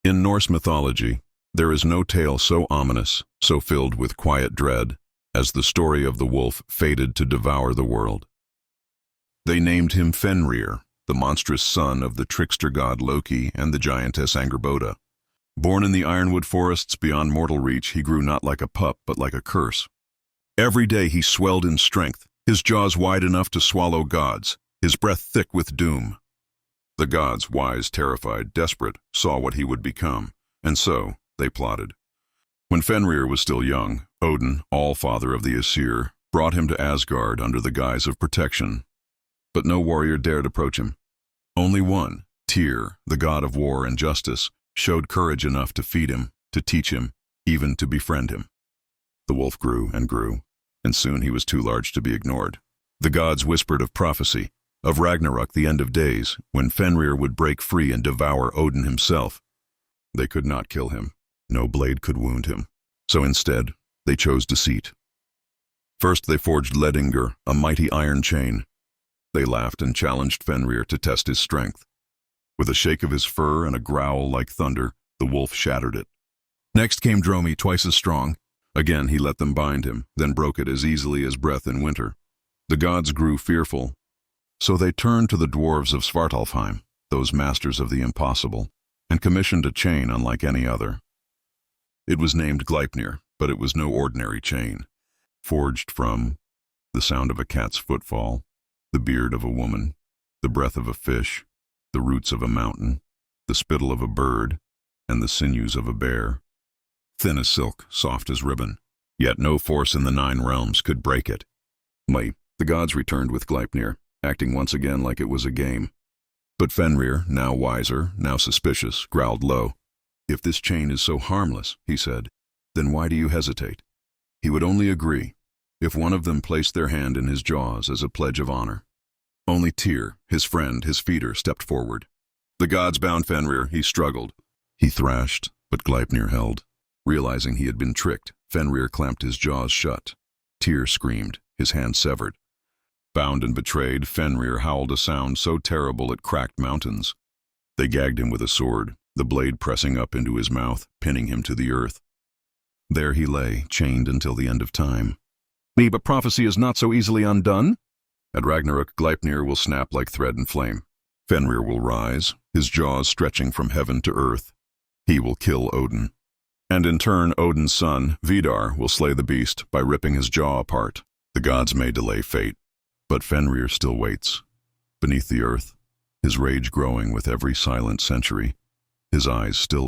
In Norse mythology, there is no tale so ominous, so filled with quiet dread, as the story of the wolf fated to devour the world. They named him Fenrir, the monstrous son of the trickster god Loki and the giantess Angerboda. Born in the ironwood forests beyond mortal reach, he grew not like a pup, but like a curse. Every day he swelled in strength, his jaws wide enough to swallow gods, his breath thick with doom. The gods, wise, terrified, desperate, saw what he would become, and so they plotted. When Fenrir was still young, Odin, all-father of the Aesir, brought him to Asgard under the guise of protection. But no warrior dared approach him. Only one, Tyr, the god of war and justice, showed courage enough to feed him, to teach him, even to befriend him. The wolf grew, and soon he was too large to be ignored. The gods whispered of prophecy, of Ragnarok, the end of days, when Fenrir would break free and devour Odin himself. They could not kill him. No blade could wound him. So instead, they chose deceit. First they forged Ledingr, a mighty iron chain. They laughed and challenged Fenrir to test his strength. With a shake of his fur and a growl like thunder, the wolf shattered it. Next came Dromi, twice as strong. Again he let them bind him, then broke it as easily as breath in winter. The gods grew fearful. So they turned to the dwarves of Svartalfheim, those masters of the impossible, and commissioned a chain unlike any other. It was named Gleipnir, but it was no ordinary chain. Forged from the sound of a cat's footfall, the beard of a woman, the breath of a fish, the roots of a mountain, the spittle of a bird, and the sinews of a bear. Thin as silk, soft as ribbon, yet no force in the 9 realms could break it. The gods returned with Gleipnir, acting once again like it was a game. But Fenrir, now wiser, now suspicious, growled low. "If this chain is so harmless," he said, "then why do you hesitate?" He would only agree if one of them placed their hand in his jaws as a pledge of honor. Only Tyr, his friend, his feeder, stepped forward. The gods bound Fenrir. He struggled. He thrashed, but Gleipnir held. Realizing he had been tricked, Fenrir clamped his jaws shut. Tyr screamed, his hand severed. Bound and betrayed, Fenrir howled a sound so terrible it cracked mountains. They gagged him with a sword, the blade pressing up into his mouth, pinning him to the earth. There he lay, chained until the end of time. But prophecy is not so easily undone. At Ragnarok, Gleipnir will snap like thread and flame. Fenrir will rise, his jaws stretching from heaven to earth. He will kill Odin. And in turn, Odin's son, Vidar, will slay the beast by ripping his jaw apart. The gods may delay fate, but Fenrir still waits. Beneath the earth, his rage growing with every silent century, his eyes still